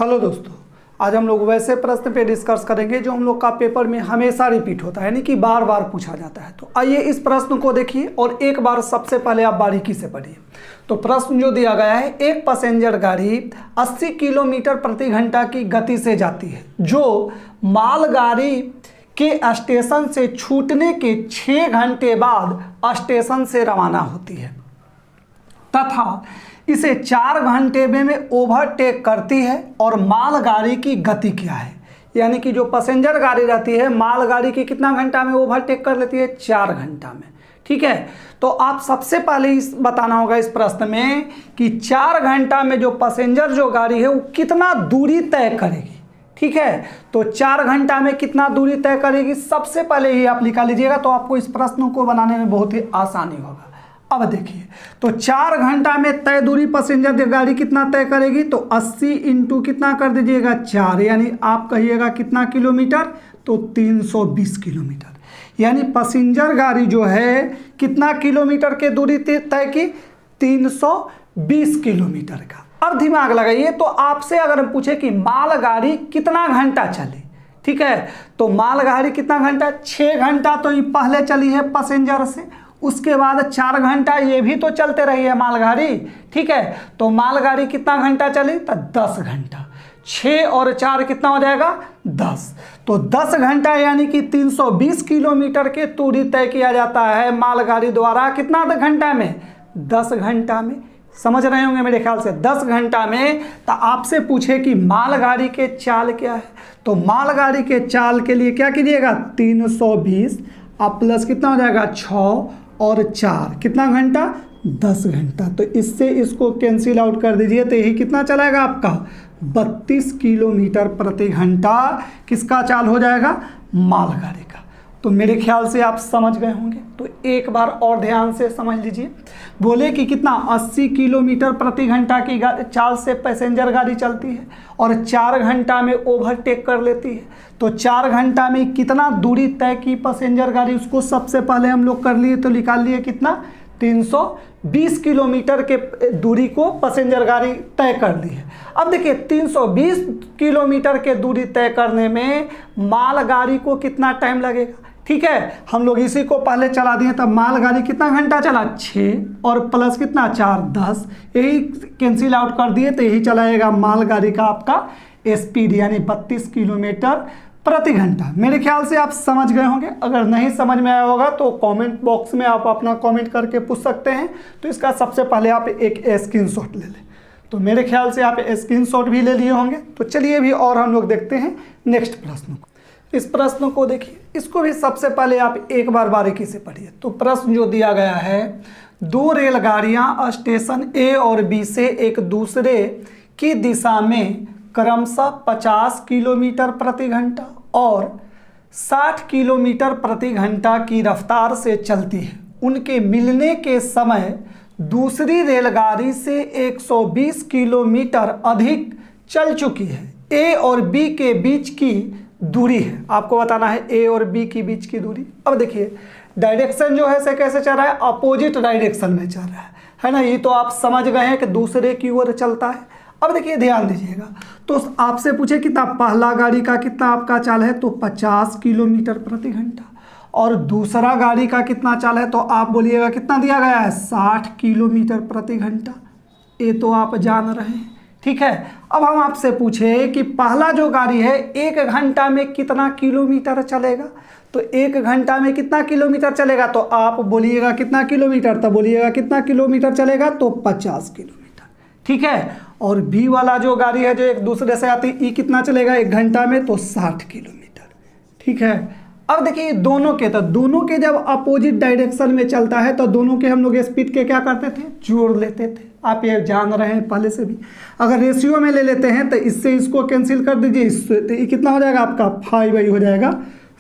Hello दोस्तों, आज हम लोग वैसे प्रश्न पे डिस्कस करेंगे जो हम लोग का पेपर में हमेशा रिपीट होता है, यानी कि बार बार पूछा जाता है। तो आइए इस प्रश्न को देखिए और एक बार सबसे पहले आप बारीकी से पढ़िए। तो प्रश्न जो दिया गया है, एक पैसेंजर गाड़ी 80 किलोमीटर प्रति घंटा की गति से जाती है जो मालगाड़ी के स्टेशन से छूटने के 6 घंटे बाद स्टेशन से रवाना होती है तथा इसे 4 घंटे में ओवरटेक करती है और मालगाड़ी की गति क्या है। यानी कि जो पैसेंजर गाड़ी रहती है मालगाड़ी की कितना घंटा में ओवरटेक कर लेती है, 4 घंटा में। ठीक है, तो आप सबसे पहले इस बताना होगा इस प्रश्न में कि 4 घंटा में जो पैसेंजर जो गाड़ी है वो कितना दूरी तय करेगी। ठीक है, तो 4 घंटा में कितना दूरी तय करेगी सबसे पहले ही आप निकाल लीजिएगा, तो आपको इस प्रश्न को बनाने में बहुत ही आसानी होगा। अब देखिए, तो 4 घंटा में तय दूरी पैसेंजर गाड़ी कितना तय करेगी, तो 80 इंटू कितना कर दीजिएगा 4, यानी आप कहिएगा कितना किलोमीटर, तो 320 किलोमीटर। यानी पैसेंजर गाड़ी जो है कितना किलोमीटर के दूरी तय की, 320 किलोमीटर का। अब दिमाग लगाइए, तो आपसे अगर हम पूछे कि मालगाड़ी कितना घंटा चले, ठीक है, तो मालगाड़ी कितना घंटा, 6 घंटा तो ये पहले चली है पैसेंजर से, उसके बाद 4 घंटा ये भी तो चलते रही है मालगाड़ी। ठीक है, तो मालगाड़ी कितना घंटा चली, तो 10 घंटा। 6 और 4 कितना हो जाएगा, 10। तो 10 घंटा यानी कि 320 किलोमीटर के दूरी तय किया जाता है मालगाड़ी द्वारा कितना घंटा में, 10 घंटा में। समझ रहे होंगे मेरे ख्याल से, 10 घंटा में। तो आपसे पूछे कि मालगाड़ी के चाल क्या है, तो मालगाड़ी के चाल के लिए क्या कीजिएगा, 320 आप प्लस कितना हो जाएगा 6 और 4 कितना घंटा, 10 घंटा। तो इससे इसको कैंसिल आउट कर दीजिए, तो यही कितना चलाएगा आपका 32 किलोमीटर प्रति घंटा किसका चाल हो जाएगा, मालगाड़ी का। तो मेरे ख्याल से आप समझ गए होंगे, तो एक बार और ध्यान से समझ लीजिए। बोले कि कितना 80 किलोमीटर प्रति घंटा की चाल से पैसेंजर गाड़ी चलती है और 4 घंटा में ओवरटेक कर लेती है। तो 4 घंटा में कितना दूरी तय की पैसेंजर गाड़ी, उसको सबसे पहले हम लोग कर लिए, तो निकाल लिए कितना, 320 किलोमीटर के दूरी को पैसेंजर गाड़ी तय कर ली है। अब देखिए 320 किलोमीटर के दूरी तय करने में मालगाड़ी को कितना टाइम लगेगा। ठीक है, हम लोग इसी को पहले चला दिए, तब मालगाड़ी कितना घंटा चला, 6 और प्लस कितना 4, 10, यही कैंसिल आउट कर दिए, तो यही चलाएगा मालगाड़ी का आपका स्पीड, यानी 32 किलोमीटर प्रति घंटा। मेरे ख्याल से आप समझ गए होंगे। अगर नहीं समझ में आया होगा तो कमेंट बॉक्स में आप अपना कमेंट करके पूछ सकते हैं। तो इसका सबसे पहले आप एक स्क्रीनशॉट ले लें। तो मेरे ख्याल से आप स्क्रीनशॉट भी ले लिए होंगे। तो चलिए भी और हम लोग देखते हैं नेक्स्ट प्रश्न को। इस प्रश्न को देखिए, इसको भी सबसे पहले आप एक बार बारीकी से पढ़िए। तो प्रश्न जो दिया गया है, 2 रेलगाड़ियाँ स्टेशन ए और बी से एक दूसरे की दिशा में क्रमशः 50 किलोमीटर प्रति घंटा और 60 किलोमीटर प्रति घंटा की रफ्तार से चलती है। उनके मिलने के समय दूसरी रेलगाड़ी से 120 किलोमीटर अधिक चल चुकी है। ए और बी के बीच की दूरी है, आपको बताना है ए और बी के बीच की दूरी। अब देखिए डायरेक्शन जो है से कैसे चल रहा है, अपोजिट डायरेक्शन में चल रहा है ना। ये तो आप समझ गए हैं कि दूसरे की ओर चलता है। अब देखिए ध्यान दीजिएगा, तो आपसे पूछे कितना, पहला गाड़ी का कितना आपका चाल है, तो 50 किलोमीटर प्रति घंटा और दूसरा गाड़ी का कितना चाल है, तो आप बोलिएगा कितना दिया गया है, 60 किलोमीटर प्रति घंटा। ये तो आप जान रहे हैं। ठीक है, अब हम आपसे पूछे कि पहला जो गाड़ी है 1 घंटा में कितना किलोमीटर चलेगा, तो 1 घंटा में कितना किलोमीटर चलेगा, तो आप बोलिएगा कितना किलोमीटर, तो बोलिएगा कितना किलोमीटर चलेगा, तो 50 किलोमीटर। ठीक है, और बी वाला जो गाड़ी है जो एक दूसरे से आती है, ई कितना चलेगा 1 घंटा में, तो 60 किलोमीटर। ठीक है, अब देखिए दोनों के जब अपोजिट डायरेक्शन में चलता है तो दोनों के हम लोग स्पीड के क्या करते थे, जोड़ लेते थे। आप ये जान रहे हैं पहले से भी। अगर रेशियो में ले लेते हैं तो इससे इसको कैंसिल कर दीजिए, इससे तो ये कितना हो जाएगा आपका 5 हो जाएगा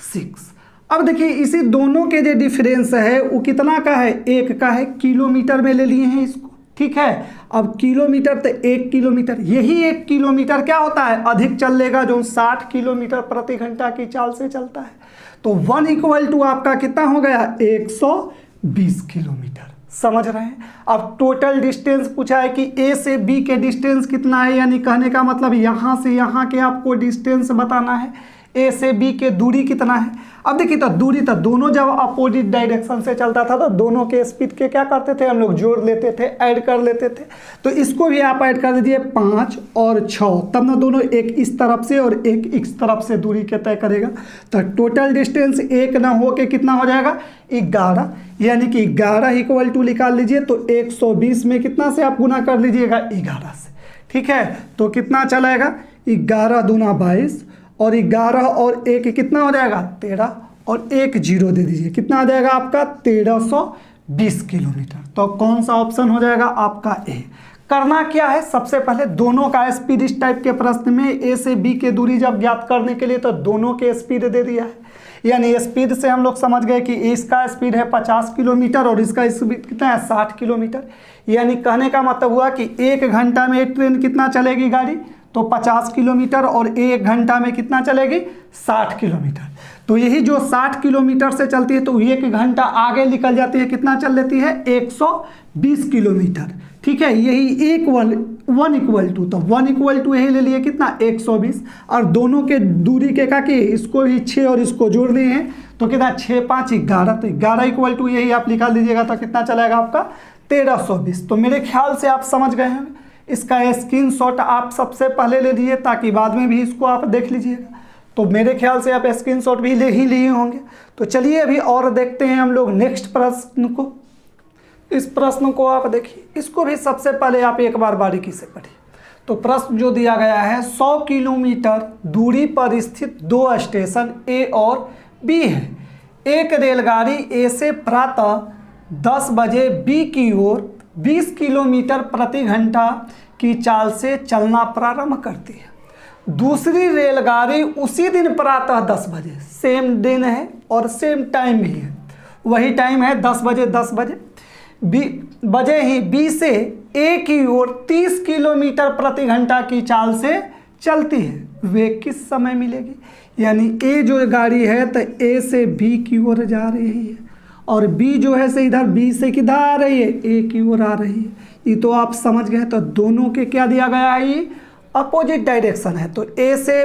6। अब देखिए इसी दोनों के जो डिफरेंस है वो कितना का है, 1 का है, किलोमीटर में ले लिए हैं इसको। ठीक है, अब किलोमीटर तो 1 किलोमीटर, यही 1 किलोमीटर क्या होता है, अधिक चल लेगा, जो 60 किलोमीटर प्रति घंटा की चाल से चलता है। तो 1 = आपका कितना हो गया, 120 किलोमीटर। समझ रहे हैं। अब टोटल डिस्टेंस पूछा है कि ए से बी के डिस्टेंस कितना है, यानी कहने का मतलब यहाँ से यहाँ के आपको डिस्टेंस बताना है, ए से बी के दूरी कितना है। अब देखिए तो दूरी तो दोनों जब अपोजिट डायरेक्शन से चलता था तो दोनों के स्पीड के क्या करते थे हम लोग, जोड़ लेते थे, ऐड कर लेते थे। तो इसको भी आप ऐड कर दीजिए 5 और 6, तब ना दोनों एक इस तरफ से और एक इस तरफ से दूरी के तय करेगा। तो टोटल डिस्टेंस एक ना हो के कितना हो जाएगा 11, यानी कि 11 इक्वल टू निकाल लीजिए। तो 120 में कितना से आप गुना कर लीजिएगा 11 से, ठीक है। तो कितना चलाएगा 11 दूना 22 और 11 और 1 कितना हो जाएगा 13 और 1 0 दे दीजिए, कितना आ जाएगा आपका 1320 किलोमीटर। तो कौन सा ऑप्शन हो जाएगा आपका ए। करना क्या है, सबसे पहले दोनों का स्पीड, इस टाइप के प्रश्न में ए से बी के दूरी जब ज्ञात करने के लिए तो दोनों के स्पीड दे दिया है। यानी स्पीड से हम लोग समझ गए कि इसका स्पीड है 50 किलोमीटर और इसका स्पीड कितना है 60 किलोमीटर। यानी कहने का मतलब हुआ कि 1 घंटा में एक ट्रेन कितना चलेगी गाड़ी, तो 50 किलोमीटर और 1 घंटा में कितना चलेगी 60 किलोमीटर। तो यही जो 60 किलोमीटर से चलती है तो 1 घंटा आगे निकल जाती है, कितना चल लेती है 120 किलोमीटर, ठीक है। यही एक वन इक्वल टू, तो 1 इक्वल टू यही ले लिए कितना 120 और दोनों के दूरी के का कि इसको भी 6 और इसको जोड़ लिए हैं तो कितना 6 5 11, तो 11 इक्वल टू यही आप निकाल दीजिएगा तो कितना चलेगा आपका 1320। तो मेरे ख्याल से आप समझ गए हैं। इसका स्क्रीनशॉट आप सबसे पहले ले लीजिए ताकि बाद में भी इसको आप देख लीजिएगा। तो मेरे ख्याल से आप स्क्रीनशॉट भी ले ही लिए होंगे। तो चलिए अभी और देखते हैं हम लोग नेक्स्ट प्रश्न को। इस प्रश्न को आप देखिए, इसको भी सबसे पहले आप एक बार बारीकी से पढ़िए। तो प्रश्न जो दिया गया है 100 किलोमीटर दूरी पर स्थित 2 स्टेशन ए और बी है। एक रेलगाड़ी ए से प्रातः 10 बजे बी की ओर 20 किलोमीटर प्रति घंटा की चाल से चलना प्रारंभ करती है। दूसरी रेलगाड़ी उसी दिन प्रातः 10 बजे, सेम दिन है और सेम टाइम भी है, वही टाइम है 10 बजे बजे ही बी से ए की ओर 30 किलोमीटर प्रति घंटा की चाल से चलती है। वे किस समय मिलेगी। यानी ए जो गाड़ी है तो ए से बी की ओर जा रही है और बी जो है से इधर बी से किधर आ रही है ए की ओर आ रही है। ये तो आप समझ गए। तो दोनों के क्या दिया गया है, ये अपोजिट डायरेक्शन है। तो ए से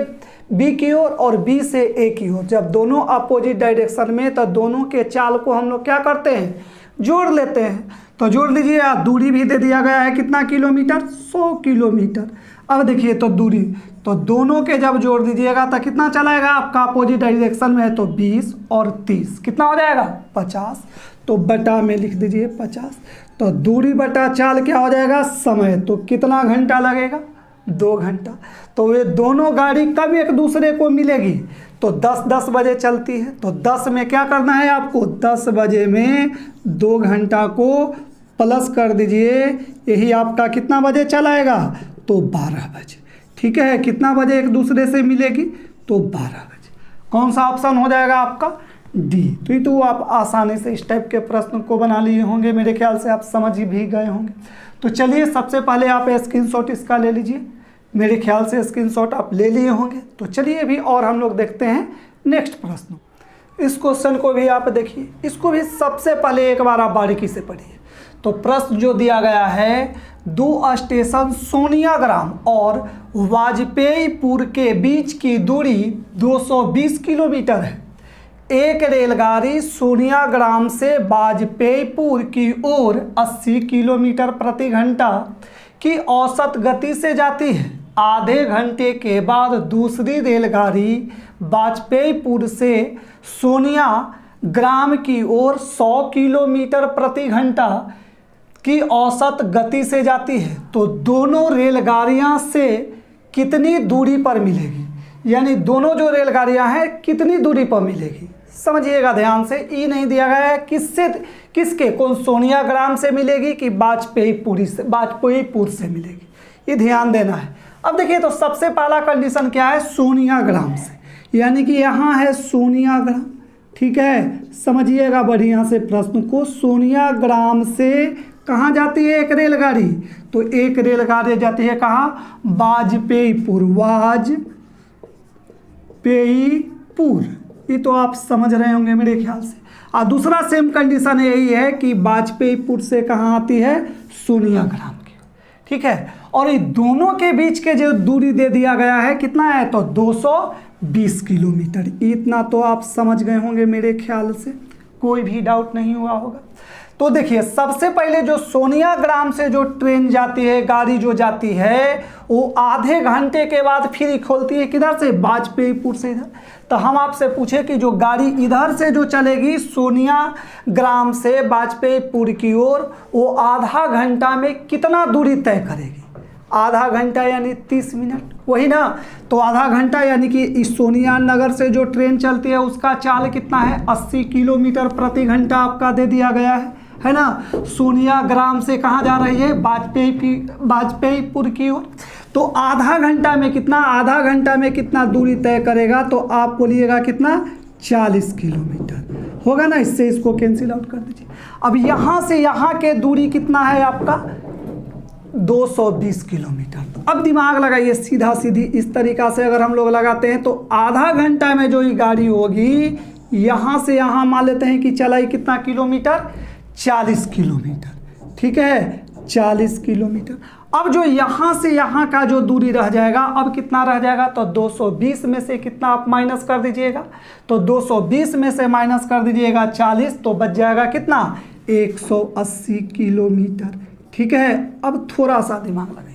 बी की ओर और बी से ए की ओर, जब दोनों अपोजिट डायरेक्शन में तो दोनों के चाल को हम लोग क्या करते हैं जोड़ लेते हैं। तो जोड़ लीजिए, दूरी भी दे दिया गया है कितना किलोमीटर 100 किलोमीटर। अब देखिए तो दूरी तो दोनों के जब जोड़ दीजिएगा तो कितना चलाएगा आपका अपोजिट डायरेक्शन में है तो 20 और 30 कितना हो जाएगा 50। तो बटा में लिख दीजिए 50। तो दूरी बटा चाल क्या हो जाएगा समय। तो कितना घंटा लगेगा 2 घंटा। तो ये दोनों गाड़ी कब एक दूसरे को मिलेगी तो 10 बजे चलती है। तो 10 में क्या करना है आपको 10 बजे में 2 घंटा को प्लस कर दीजिए, यही आपका कितना बजे चलाएगा तो 12 बजे, ठीक है। कितना बजे एक दूसरे से मिलेगी तो 12 बजे। कौन सा ऑप्शन हो जाएगा आपका डी। तो ये तो आप आसानी से इस टाइप के प्रश्न को बना लिए होंगे, मेरे ख्याल से आप समझ ही भी गए होंगे। तो चलिए सबसे पहले आप स्क्रीनशॉट इसका ले लीजिए, मेरे ख्याल से स्क्रीनशॉट आप ले लिए होंगे। तो चलिए अभी और हम लोग देखते हैं नेक्स्ट प्रश्न। इस क्वेश्चन को भी आप देखिए, इसको भी सबसे पहले एक बार आप बारीकी से पढ़िए। तो प्रश्न जो दिया गया है 2 स्टेशन सोनियाग्राम और वाजपेयीपुर के बीच की दूरी 220 किलोमीटर है। एक रेलगाड़ी सोनियाग्राम से वाजपेयीपुर की ओर 80 किलोमीटर प्रति घंटा की औसत गति से जाती है। आधे घंटे के बाद दूसरी रेलगाड़ी वाजपेयीपुर से सोनियाग्राम की ओर 100 किलोमीटर प्रति घंटा की औसत गति से जाती है। तो दोनों रेलगाड़ियां से कितनी दूरी पर मिलेगी, यानी दोनों जो रेलगाड़ियां हैं कितनी दूरी पर मिलेगी। समझिएगा ध्यान से, ई नहीं दिया गया है किससे किसके कौन सोनियाग्राम से मिलेगी कि वाजपेयीपुर से मिलेगी, ये ध्यान देना है। अब देखिए तो सबसे पहला कंडीशन क्या है सोनियाग्राम से, यानी कि यहाँ है सोनियाग्राम, ठीक है। समझिएगा बढ़िया से प्रश्न को। सोनियाग्राम से कहाँ जाती है एक रेलगाड़ी, तो एक रेलगाड़ी जाती है कहाँ वाजपेयीपुर ये तो आप समझ रहे होंगे मेरे ख्याल से। और दूसरा सेम कंडीशन यही है कि वाजपेयीपुर से कहाँ आती है, सोनिया ग्राम की, ठीक है। और ये दोनों के बीच के जो दूरी दे दिया गया है कितना है, तो 220 किलोमीटर। इतना तो आप समझ गए होंगे मेरे ख्याल से, कोई भी डाउट नहीं हुआ होगा। तो देखिए सबसे पहले जो सोनिया ग्राम से जो ट्रेन जाती है, गाड़ी जो जाती है, वो आधे घंटे के बाद फिर खोलती है किधर से, वाजपेयीपुर से इधर। तो हम आपसे पूछे कि जो गाड़ी इधर से जो चलेगी सोनिया ग्राम से वाजपेयीपुर की ओर, वो आधा घंटा में कितना दूरी तय करेगी। आधा घंटा यानी 30 मिनट, वही ना। तो आधा घंटा यानी कि इस सोनिया नगर से जो ट्रेन चलती है उसका चाल कितना है, 80 किलोमीटर प्रति घंटा आपका दे दिया गया है ना। सोनिया ग्राम से कहाँ जा रही है, वाजपेयीपुर की ओर। तो आधा घंटा में कितना, आधा घंटा में कितना दूरी तय करेगा, तो आप बोलिएगा कितना, 40 किलोमीटर होगा ना। इससे इसको कैंसिल आउट कर दीजिए। अब यहाँ से यहाँ के दूरी कितना है आपका, 220 किलोमीटर। अब दिमाग लगाइए, सीधा सीधी इस तरीक़ा से अगर हम लोग लगाते हैं तो आधा घंटा में जो ये गाड़ी होगी यहाँ से यहाँ मान लेते हैं कि चलाई कितना किलोमीटर, 40 किलोमीटर, ठीक है, 40 किलोमीटर। अब जो यहाँ से यहाँ का जो दूरी रह जाएगा, अब कितना रह जाएगा, तो 220 में से कितना आप माइनस कर दीजिएगा, तो 220 में से माइनस कर दीजिएगा 40, तो बच जाएगा कितना, 180 किलोमीटर, ठीक है। अब थोड़ा सा दिमाग लगाइएगा।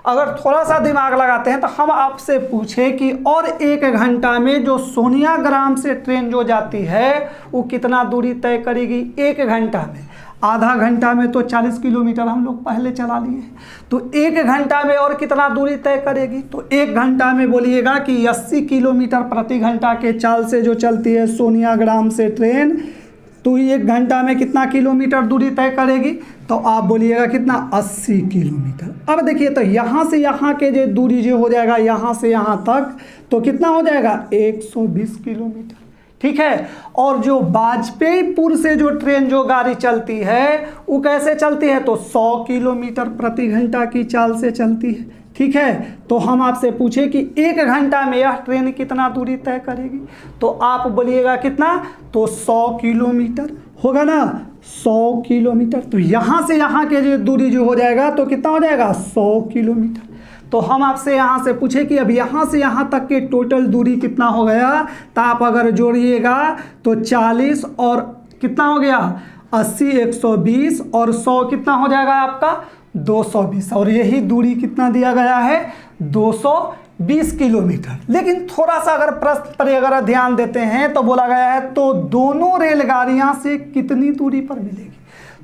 अगर थोड़ा सा दिमाग लगाते हैं तो हम आपसे पूछे कि और 1 घंटा में जो सोनिया ग्राम से ट्रेन जो जाती है वो कितना दूरी तय करेगी 1 घंटा में। आधा घंटा में तो 40 किलोमीटर हम लोग पहले चला लिए हैं, तो 1 घंटा में और कितना दूरी तय करेगी, तो 1 घंटा में बोलिएगा कि 80 किलोमीटर प्रति घंटा के चाल से जो चलती है सोनिया ग्राम से ट्रेन, तो 1 घंटा में कितना किलोमीटर दूरी तय करेगी, तो आप बोलिएगा कितना, 80 किलोमीटर। अब देखिए तो यहाँ से यहाँ के जो दूरी जो हो जाएगा यहाँ से यहाँ तक, तो कितना हो जाएगा, 120 किलोमीटर, ठीक है। और जो वाजपेयीपुर से जो ट्रेन जो गाड़ी चलती है वो कैसे चलती है, तो 100 किलोमीटर प्रति घंटा की चाल से चलती है, ठीक है। तो हम आपसे पूछे कि 1 घंटा में यह ट्रेन कितना दूरी तय करेगी, तो आप बोलिएगा कितना, तो 100 किलोमीटर होगा ना, 100 किलोमीटर। तो यहाँ से यहाँ के जो दूरी जो हो जाएगा तो कितना हो जाएगा, 100 किलोमीटर। तो हम आपसे यहाँ से पूछे कि अब यहाँ से यहाँ तक के टोटल दूरी कितना हो गया, तो आप अगर जोड़िएगा तो 40 और कितना हो गया, 80, 120 और 100 कितना हो जाएगा आपका, 220। और यही दूरी कितना दिया गया है, 220 किलोमीटर। लेकिन थोड़ा सा अगर प्रश्न पर अगर ध्यान देते हैं तो बोला गया है तो दोनों रेलगाड़ियां से कितनी दूरी पर मिलेगी,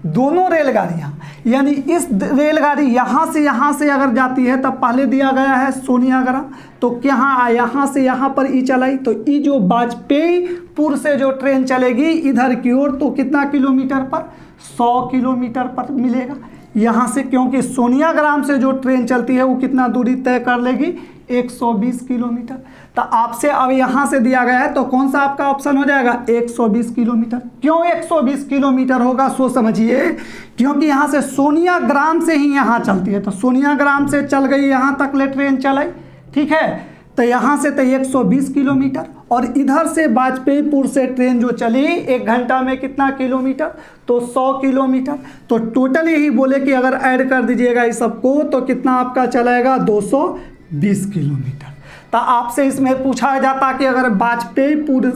दोनों रेलगाड़ियां, यानी इस रेलगाड़ी यहाँ से अगर जाती है तब पहले दिया गया है सोनिया ग्राम, तो यहाँ से यहाँ पर ई चलाई, तो ई जो वाजपेयीपुर से जो ट्रेन चलेगी इधर की ओर, तो कितना किलोमीटर पर, 100 किलोमीटर पर मिलेगा यहाँ से, क्योंकि सोनिया ग्राम से जो ट्रेन चलती है वो कितना दूरी तय कर लेगी, 120 किलोमीटर। तो आपसे अब यहाँ से दिया गया है तो कौन सा आपका ऑप्शन हो जाएगा, 120 किलोमीटर। क्यों 120 किलोमीटर होगा, सो समझिए, क्योंकि यहाँ से सोनिया ग्राम से ही यहाँ चलती है, तो सोनिया ग्राम से चल गई यहाँ तक ले ट्रेन चलाई, ठीक है। तो यहाँ से तो 120 किलोमीटर, और इधर से वाजपेयीपुर से ट्रेन जो चली 1 घंटा में कितना किलोमीटर, तो 100 किलोमीटर। तो टोटल यही बोले कि अगर ऐड कर दीजिएगा इस सबको तो कितना आपका चलाएगा, 220 किलोमीटर। तो आपसे इसमें पूछा जाता कि अगर वाजपेयीपुर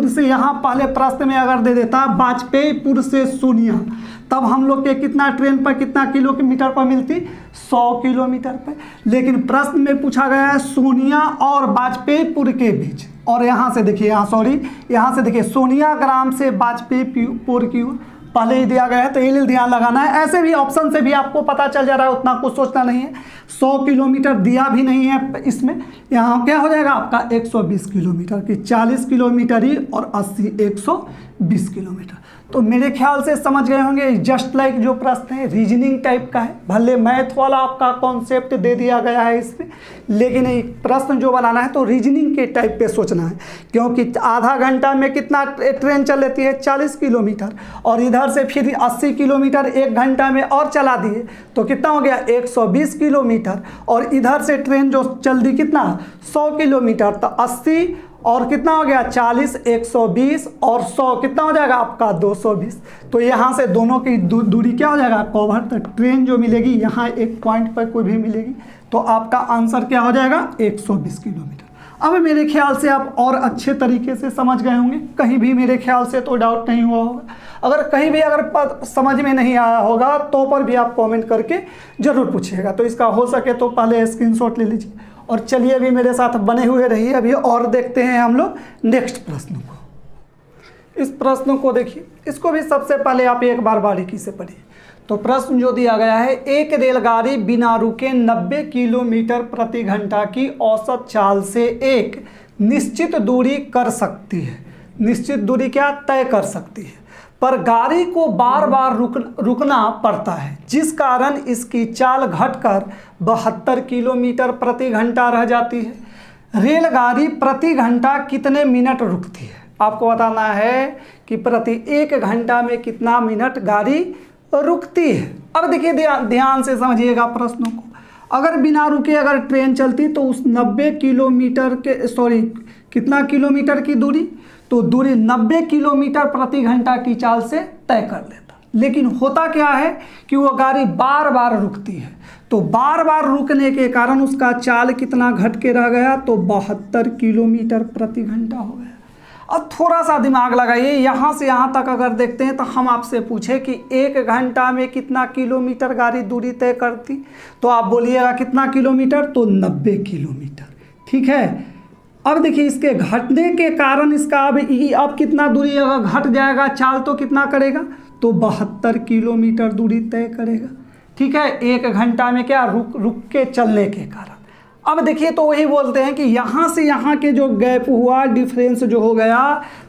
से यहाँ पहले प्रश्न में अगर दे देता वाजपेयीपुर से सोनिया, तब हम लोग के कितना ट्रेन पर कितना किलोमीटर पर मिलती, 100 किलोमीटर पर। लेकिन प्रश्न में पूछा गया है सोनिया और वाजपेयीपुर के बीच, और यहाँ से देखिए, यहाँ से देखिए सोनिया ग्राम से वाजपेयीपुर की ओर पहले ही दिया गया है, तो ये ध्यान लगाना है। ऐसे भी ऑप्शन से भी आपको पता चल जा रहा है, उतना कुछ सोचना नहीं है। 100 किलोमीटर दिया भी नहीं है इसमें, यहाँ क्या हो जाएगा आपका 120 किलोमीटर की, 40 किलोमीटर ही और 80, 120 किलोमीटर। तो मेरे ख्याल से समझ गए होंगे। जस्ट लाइक जो प्रश्न है रीजनिंग टाइप का है, भले मैथ वाला आपका कॉन्सेप्ट दे दिया गया है इसमें, लेकिन एक प्रश्न जो बनाना है तो रीजनिंग के टाइप पे सोचना है, क्योंकि आधा घंटा में कितना ट्रेन चल लेती है, 40 किलोमीटर, और इधर से फिर 80 किलोमीटर 1 घंटा में और चला दिए तो कितना हो गया, 120 किलोमीटर, और इधर से ट्रेन जो चल दी कितना, 100 किलोमीटर, तो 80 और कितना हो गया 40 120 और 100 कितना हो जाएगा आपका 220। तो यहाँ से दोनों की दूरी क्या हो जाएगा कवर। तो ट्रेन जो मिलेगी यहाँ एक पॉइंट पर कोई भी मिलेगी तो आपका आंसर क्या हो जाएगा 120 किलोमीटर। अब मेरे ख्याल से आप और अच्छे तरीके से समझ गए होंगे, कहीं भी मेरे ख्याल से तो डाउट नहीं हुआ होगा। अगर कहीं भी अगर समझ में नहीं आया होगा तो पर भी आप कमेंट करके ज़रूर पूछिएगा। तो इसका हो सके तो पहले स्क्रीनशॉट ले लीजिए और चलिए अभी मेरे साथ बने हुए रहिए। अभी और देखते हैं हम लोग नेक्स्ट प्रश्न को। इस प्रश्न को देखिए, इसको भी सबसे पहले आप एक बार बारीकी से पढ़िए। तो प्रश्न जो दिया गया है, एक रेलगाड़ी बिना रुके 90 किलोमीटर प्रति घंटा की औसत चाल से एक निश्चित दूरी कर सकती है। निश्चित दूरी क्या तय कर सकती है, पर गाड़ी को बार बार रुकना पड़ता है, जिस कारण इसकी चाल घटकर 72 किलोमीटर प्रति घंटा रह जाती है। रेलगाड़ी प्रति घंटा कितने मिनट रुकती है? आपको बताना है कि प्रति 1 घंटा में कितना मिनट गाड़ी रुकती है। अब देखिए ध्यान से समझिएगा प्रश्नों को। अगर बिना रुके अगर ट्रेन चलती तो उस 90 किलोमीटर के कितना किलोमीटर की दूरी, तो दूरी 90 किलोमीटर प्रति घंटा की चाल से तय कर लेता। लेकिन होता क्या है कि वो गाड़ी बार बार रुकती है, तो बार बार रुकने के कारण उसका चाल कितना घट के रह गया, तो 72 किलोमीटर प्रति घंटा हो गया। अब थोड़ा सा दिमाग लगाइए, यहाँ से यहाँ तक अगर देखते हैं तो हम आपसे पूछे कि 1 घंटा में कितना किलोमीटर गाड़ी दूरी तय करती, तो आप बोलिएगा कितना किलोमीटर, तो 90 किलोमीटर। ठीक है। अब देखिए इसके घटने के कारण इसका अब कितना दूरी अगर घट जाएगा चाल तो कितना करेगा, तो 72 किलोमीटर दूरी तय करेगा। ठीक है, 1 घंटा में क्या रुक के चलने के कारण। अब देखिए तो वही बोलते हैं कि यहाँ से यहाँ के जो गैप हुआ, डिफरेंस जो हो गया,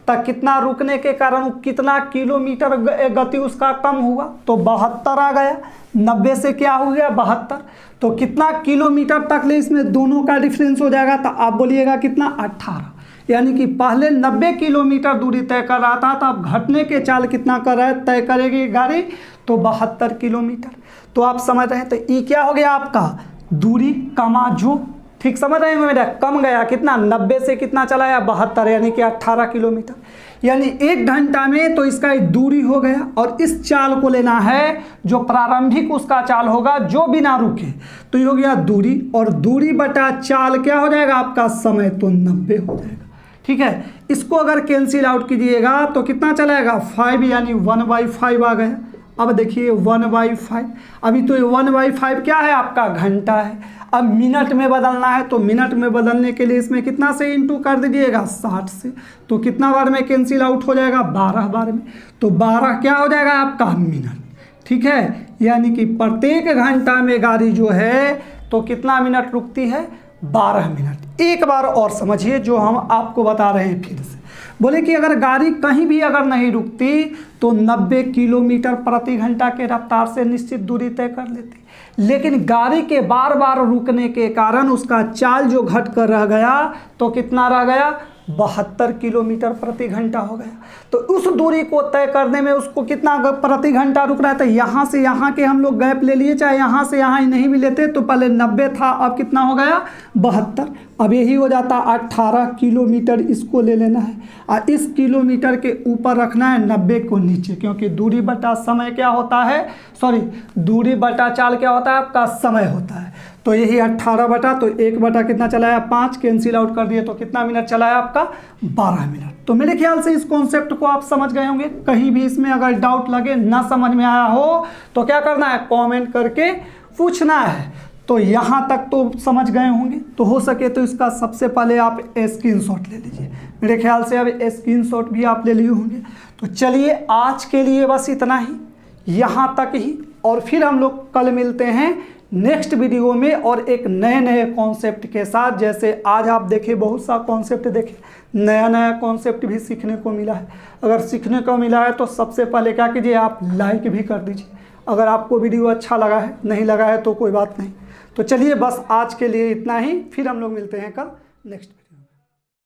तब कितना रुकने के कारण कितना किलोमीटर गति उसका कम हुआ, तो 72 आ गया। 90 से क्या हो गया 72, तो कितना किलोमीटर तक ले इसमें दोनों का डिफरेंस हो जाएगा, तो आप बोलिएगा कितना 18। यानी कि पहले 90 किलोमीटर दूरी तय कर रहा था, तो अब घटने के चाल कितना कर रहा है तय करेगी गाड़ी, तो 72 किलोमीटर। तो आप समझ रहे हैं, तो ये क्या हो गया आपका दूरी कमा जो, ठीक समझ रहे हैं मेरा, कम गया कितना 90 से कितना चलाया 72, यानी कि 18 किलोमीटर। यानी 1 घंटा में तो इसका दूरी हो गया। और इस चाल को लेना है जो प्रारंभिक उसका चाल होगा जो बिना रुके, तो ये हो गया दूरी, और दूरी बटा चाल क्या हो जाएगा आपका समय, तो 90 हो जाएगा। ठीक है, इसको अगर कैंसिल आउट कीजिएगा तो कितना चलाएगा 5, यानी 1/5 आ गया। अब देखिए 1/5, अभी तो 1/5 क्या है आपका घंटा है। अब मिनट में बदलना है, तो मिनट में बदलने के लिए इसमें कितना से इंटू कर दीजिएगा 60 से, तो कितना बार में कैंसिल आउट हो जाएगा 12 बार में, तो 12 क्या हो जाएगा आपका मिनट। ठीक है, यानी कि प्रत्येक घंटा में गाड़ी जो है तो कितना मिनट रुकती है 12 मिनट। एक बार और समझिए जो हम आपको बता रहे हैं फिर से। बोले कि अगर गाड़ी कहीं भी अगर नहीं रुकती तो 90 किलोमीटर प्रति घंटा के रफ्तार से निश्चित दूरी तय कर लेती, लेकिन गाड़ी के बार बार रुकने के कारण उसका चाल जो घट कर रह गया, तो कितना रह गया 72 किलोमीटर प्रति घंटा हो गया। तो उस दूरी को तय करने में उसको कितना प्रति घंटा रुकना है, तो यहाँ से यहाँ के हम लोग गैप ले लिए, चाहे यहाँ से यहाँ ही नहीं भी लेते, तो पहले 90 था, अब कितना हो गया 72। अब यही हो जाता 18 किलोमीटर, इसको ले लेना है और इस किलोमीटर के ऊपर रखना है 90 को नीचे, क्योंकि दूरी बटा समय क्या होता है, दूरी बटा चाल क्या होता है आपका समय होता है। तो यही 18 बटा, तो 1 बटा कितना चलाया 5, कैंसिल आउट कर दिए, तो कितना मिनट चलाया आपका 12 मिनट। तो मेरे ख्याल से इस कॉन्सेप्ट को आप समझ गए होंगे। कहीं भी इसमें अगर डाउट लगे, ना समझ में आया हो, तो क्या करना है कमेंट करके पूछना है। तो यहाँ तक तो समझ गए होंगे। तो हो सके तो इसका सबसे पहले आप स्क्रीनशॉट ले लीजिए। मेरे ख्याल से अब स्क्रीनशॉट भी आप ले लिए होंगे। तो चलिए आज के लिए बस इतना ही, यहाँ तक ही, और फिर हम लोग कल मिलते हैं नेक्स्ट वीडियो में और एक नए कॉन्सेप्ट के साथ। जैसे आज आप देखे बहुत सा कॉन्सेप्ट देखे, नया कॉन्सेप्ट भी सीखने को मिला है। अगर सीखने को मिला है तो सबसे पहले क्या कीजिए, आप लाइक भी कर दीजिए। अगर आपको वीडियो अच्छा लगा है, नहीं लगा है तो कोई बात नहीं। तो चलिए बस आज के लिए इतना ही, फिर हम लोग मिलते हैं कल नेक्स्ट।